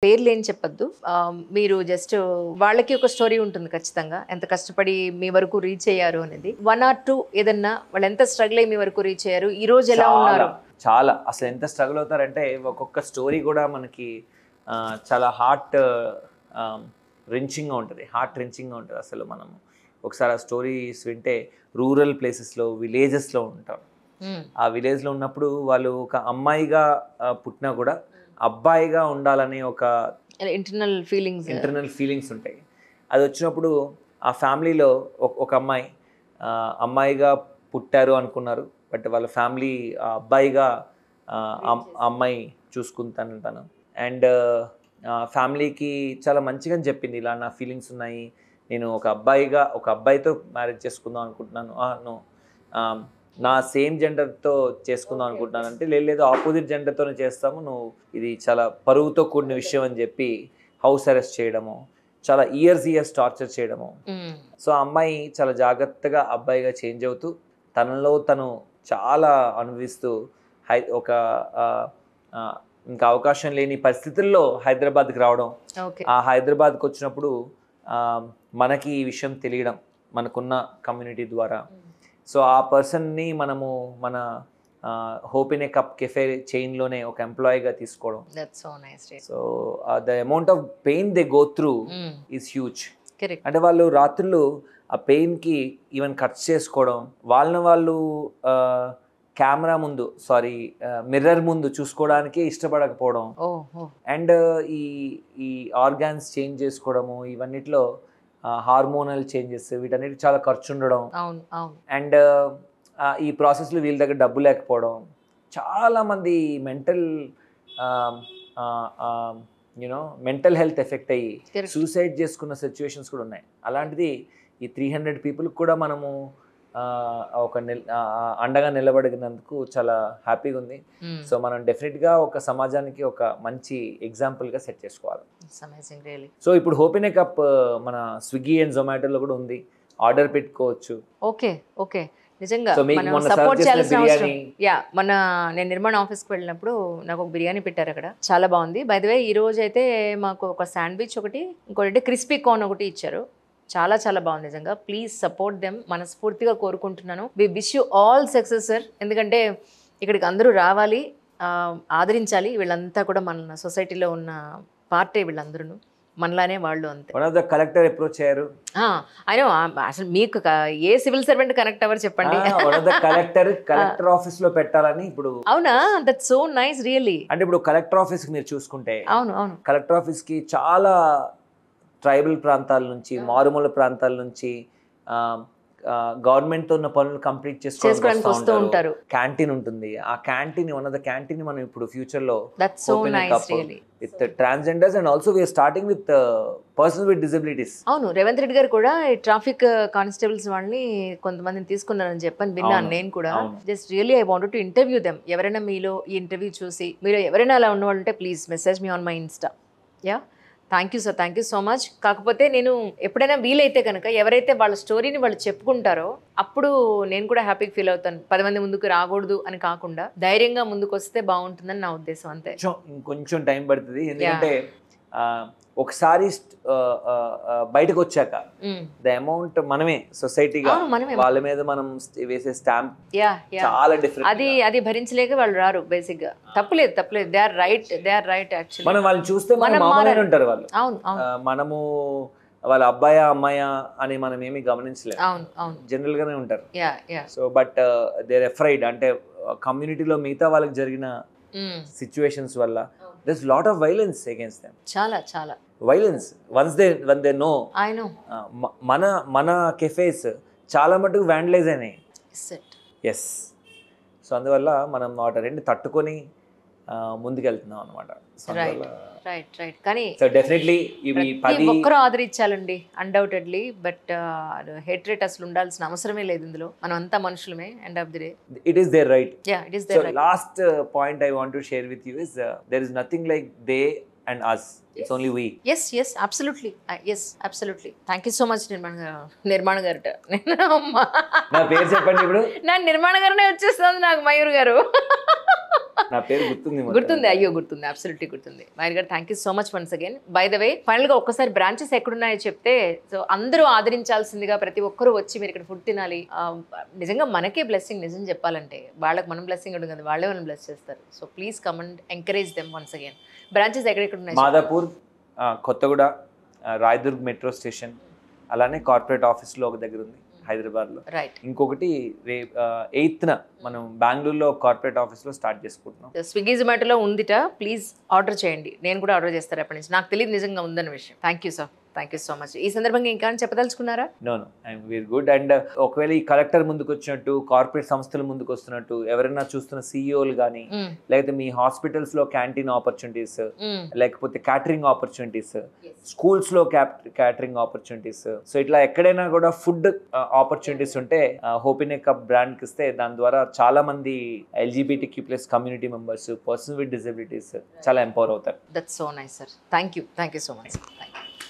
పేర్లు ఏం చెప్పొద్దు. మీరు జస్ట్ వాళ్ళకి ఒక స్టోరీ ఉంటుంది ఖచ్చితంగా. ఎంత కష్టపడి మీ వరకు రీచ్ అయ్యారు అనేది. 1 or 2 ఏదన్నా వాళ్ళు ఎంత స్ట్రగుల్ అయ్యి మీ వరకు రీచ్ అయ్యారు, ఈ రోజు ఎలా ఉన్నారు? చాలా అసలు ఎంత స్ట్రగుల్ అవుతారంటే ఒక్కొక్క స్టోరీ కూడా మనకి చాలా రించింగ్గా ఉంటుంది, హార్ట్ రించింగ్గా ఉంటుంది. అసలు మనం ఒకసారి ఆ స్టోరీస్ వింటే రూరల్ ప్లేసెస్లో విలేజెస్లో ఉంటాం. ఆ విలేజ్లో ఉన్నప్పుడు వాళ్ళు ఒక అమ్మాయిగా పుట్టినా కూడా అబ్బాయిగా ఉండాలనే ఒక ఇంటర్నల్ ఫీలింగ్స్ ఉంటాయి. అది వచ్చినప్పుడు ఆ ఫ్యామిలీలో ఒక అమ్మాయిగా పుట్టారు అనుకున్నారు, బట్ వాళ్ళ ఫ్యామిలీ అబ్బాయిగా అమ్మాయి చూసుకుంటాను తను. అండ్ ఫ్యామిలీకి చాలా మంచిగా చెప్పింది, ఇలా నా ఫీలింగ్స్ ఉన్నాయి, నేను ఒక అబ్బాయితో మ్యారేజ్ చేసుకుందాం అనుకుంటున్నాను. నో, నా సేమ్ జెండర్తో చేసుకుందాం అనుకుంటున్నాను అంటే, లేదు ఆపోజిట్ జెండర్తోనే చేస్తాము, నువ్వు ఇది చాలా పరువుతో కూడిన విషయం అని చెప్పి హౌస్ అరెస్ట్ చేయడము, చాలా ఇయర్స్ టార్చర్ చేయడము. సో ఆ అమ్మాయి చాలా జాగ్రత్తగా అబ్బాయిగా చేంజ్ అవుతూ తనలో తను చాలా అనుభవిస్తూ ఇంకా అవకాశం లేని పరిస్థితుల్లో హైదరాబాద్కి రావడం. ఆ హైదరాబాద్కి వచ్చినప్పుడు మనకి ఈ విషయం తెలియడం మనకున్న కమ్యూనిటీ ద్వారా. సో ఆ పర్సన్ని మనము మన hope in a cup cafe చైన్లోనే ఒక ఎంప్లాయీగా తీసుకోవడం. So the amount of pain they go through is huge. అంటే వాళ్ళు రాత్రులు ఆ పెయిన్కి ఈవెన్ కట్స్ చేసుకోవడం, వాళ్ళు కెమెరా ముందు మిర్రర్ ముందు చూసుకోవడానికి ఇష్టపడకపోవడం, అండ్ ఈ ఆర్గాన్స్ చేంజ్ చేసుకోవడము, ఇవన్నిట్లో హార్మోనల్ చేంజెస్, వీటన్నిటి చాలా ఖర్చు ఉండడం. అండ్ ఈ ప్రాసెస్లో వీళ్ళ దగ్గర డబ్బు లేకపోవడం, చాలామంది మెంటల్ హెల్త్ ఎఫెక్ట్ అయ్యి సూసైడ్ చేసుకున్న సిచ్యువేషన్స్ కూడా ఉన్నాయి. అలాంటిది ఈ 300 పీపుల్కి కూడా మనము అండగా నిలబడినందుకు చాలా హ్యాపీగా ఉంది. సో మనం డెఫినెట్గా ఒక సమాజానికి ఒక మంచి ఎగ్జాంపుల్గా సెట్ చేసుకోవాలి. సో ఇప్పుడు హోప్ ఇన్ ఏ కప్ మన స్విగ్గీ అండ్ జొమాటోలో కూడా ఉంది, ఆర్డర్ పెట్టుకోవచ్చు. ఓకే నిజంగా సపోర్ట్ చేయాల్సిన అవసరం. మొన్న నేను నిర్మాణ ఆఫీస్కి వెళ్ళినప్పుడు నాకు ఒక బిర్యానీ పెట్టారు అక్కడ, చాలా బాగుంది. బై ద వే ఈ రోజు అయితే మాకు ఒక శాండ్విచ్ ఒకటి, ఇంకోటి క్రిస్పీ కార్న్ ఒకటి ఇచ్చారు. చాలా చాలా బాగుంది నిజంగా. ప్లీజ్ సపోర్ట్ దెమ్, మనస్ఫూర్తిగా కోరుకుంటున్నాను. We wish you all success sir. ఎందుకంటే ఇక్కడికి అందరూ రావాలి, ఆదరించాలి. వీళ్ళంతా కూడా మన సొసైటీలో ఉన్న పార్టీ, వీళ్ళందరూ మనలానే వాళ్ళు అంతే. కలెక్టర్ అప్రోచ్ అయ్యారు. అయినా అసలు మీకు ఏ సివిల్ సర్వెంట్ కనెక్ట్ అవ్వరు చెప్పండి. కలెక్టర్ ఆఫీస్ లో పెట్టాలని ఇప్పుడు. అవునా, దట్స్ సో నైస్ రియల్లీ. అంటే ఇప్పుడు కలెక్టర్ ఆఫీస్ కి మీరు చూసుకుంటే, అవును కలెక్టర్ ఆఫీస్ కి చాలా ట్రైబల్ ప్రాంతాల నుంచి, మారుమూల ప్రాంతాల నుంచి గవర్నమెంట్ తో ఉన్న పనులు కంప్లీట్ చేసుకోవడానికి వస్తూ ఉంటారు. క్యాంటీన్ ఉంటుంది, ఆ క్యాంటీన్ క్యాంటీన్ మనం ఇప్పుడు ఫ్యూచర్ లో with transgenders and also we are starting with persons with disabilities. అవును, రేవంత్ రెడ్డి గారు కూడా ట్రాఫిక్ కానిస్టేబుల్స్ వాళ్ళని కొంతమందిని తీసుకున్నారని చెప్పని విన్నాను నేను కూడా. Just really I wanted to interview them. ఎవరైనా మీలో ఈ ఇంటర్వ్యూ చూసి మీరు ఎవరైనా అలా ఉన్నవాళ్ళు ఉంటే please message me on my Insta. Thank you sir, thank you so much. కాకపోతే నేను ఎప్పుడైనా వీలైతే కనుక ఎవరైతే వాళ్ళ స్టోరీని వాళ్ళు చెప్పుకుంటారో అప్పుడు నేను కూడా హ్యాపీగా ఫీల్ అవుతాను. 10 మంది ముందుకు రాకూడదు అని కాకుండా ధైర్యంగా ముందుకు వస్తే బాగుంటుందని నా ఉద్దేశం అంతే. కొంచెం టైం పడుతుంది, ఎందుకంటే ఒకసారి బయటకు వచ్చాక ద అమౌంట్ మనమే సొసైటీగా వాళ్ళ మీద మనం వేసే స్టాంప్ చాలా డిఫరెంట్. అది భరించలేక వాళ్ళు రారు. బేసిక్ గా తప్పులేదు. They are right actually. మనం వాళ్ళని చూస్తే మామూలుగానే ఉంటారు వాళ్ళు. మనము వాళ్ళ అబ్బాయా అమ్మాయా అని మనం ఏమి గమనించలేదు, జనరల్ గానే ఉంటారు. So but they are afraid, అంటే కమ్యూనిటీలో మిగతా వాళ్ళకి జరిగిన సిచ్యువేషన్స్ వల్ల there's lot of violence against them. చాలా violence when they know. I know. మన cafes చాలా మటుకు vandalize అయినాయి. yes. సో అందువల్ల మనం వాటి రెండు తట్టుకొని ముందుకెళ్తున్నాం అనమాట. రైట్ కానీ సో డెఫినెట్లీ ఇవి 10 ఒక్కరు ఆదరించాలండి అన్డౌటెడ్లీ. బట్ హేట్రేట్ అసలు ఉండాల్సిన అవసరమే లేదు ఇందులో. మనం అంతా మనుషులమే. End of the day it is there right. It is there right. Last point I want to share with you is there is nothing like they and us. It's only we. Yes, absolutely. Yes, absolutely. Thank you so much, నిర్మాణ గారు. నా పేరు చెప్పండి ఇప్పుడు. నా నిర్మాణ గారునే వచ్చేస్తుంది నాకు మయూర్ గారు. నా పేరు గుర్తుంది గుర్తుంది, అయ్యో గుర్తుంది, అబ్సల్యూట్లీ గుర్తుంది. మాయర్ గారు thank you so much once again. By the way ఫైనల్గా ఒక్కసారి బ్రాంచెస్ ఎక్కడున్నాయో చెప్తే, సో అందరూ ఆదరించాల్సిందిగా, ప్రతి ఒక్కరూ వచ్చి మీరు ఇక్కడ ఫుడ్ తినాలి. నిజంగా మనకే బ్లెస్సింగ్, నిజం చెప్పాలంటే వాళ్ళకి మనం బ్లెస్సింగ్ ఉంటుంది కదా, వాళ్ళే మనం బ్లెస్ చేస్తారు. So please come and encourage them once again. Branches ఎక్కడెక్కడ ఉన్నాయి? మాదాపూర్, కొత్తగూడ, రాయదుర్గ్ మెట్రో స్టేషన్, అలానే కార్పొరేట్ ఆఫీస్లో ఒక దగ్గర ఉంది హైదరాబాద్లో. రైట్. ఇంకొకటి 8th మనం బెంగళూరులో కార్పొరేట్ ఆఫీస్లో స్టార్ట్ చేసుకుంటున్నాం. స్విగ్గీ జొమాటోలో ఉందిట, ప్లీజ్ ఆర్డర్ చేయండి. నేను కూడా ఆర్డర్ చేస్తాను ఎప్పటి నుంచి, నాకు తెలియదు నిజంగా ఉందన్న విషయం. Thank you sir, thank you so much. ఈ సందర్భంగా ఇంకా చెప్పదలుచుకున్నారా? No I'm very good. And ఒకవేళ ఈ కలెక్టర్ ముందుకు వచ్చినట్టు, కార్పొరేట్ సంస్థలు ముందుకు వస్తున్నట్టు, ఎవరైనా చూస్తున్న సీఈఓలు కానీ, లేకపోతే మీ హాస్పిటల్స్ లో క్యాంటీన్ ఆపర్చునిటీస్, లేకపోతే క్యాటరింగ్ ఆపర్చునిటీస్, స్కూల్స్ లో క్యాటరింగ్ ఆపర్చునిటీస్, సో ఇట్లా ఎక్కడైనా కూడా ఫుడ్ ఆపర్చునిటీస్ ఉంటే హోపినే కప్ బ్రాండ్ కి ఇస్తే, దాని ద్వారా చాలా మంది LGBTQ+ community members, person with disabilities చాలా ఎంపవర్ అవుతారు. That's so nice sir. Thank you so much.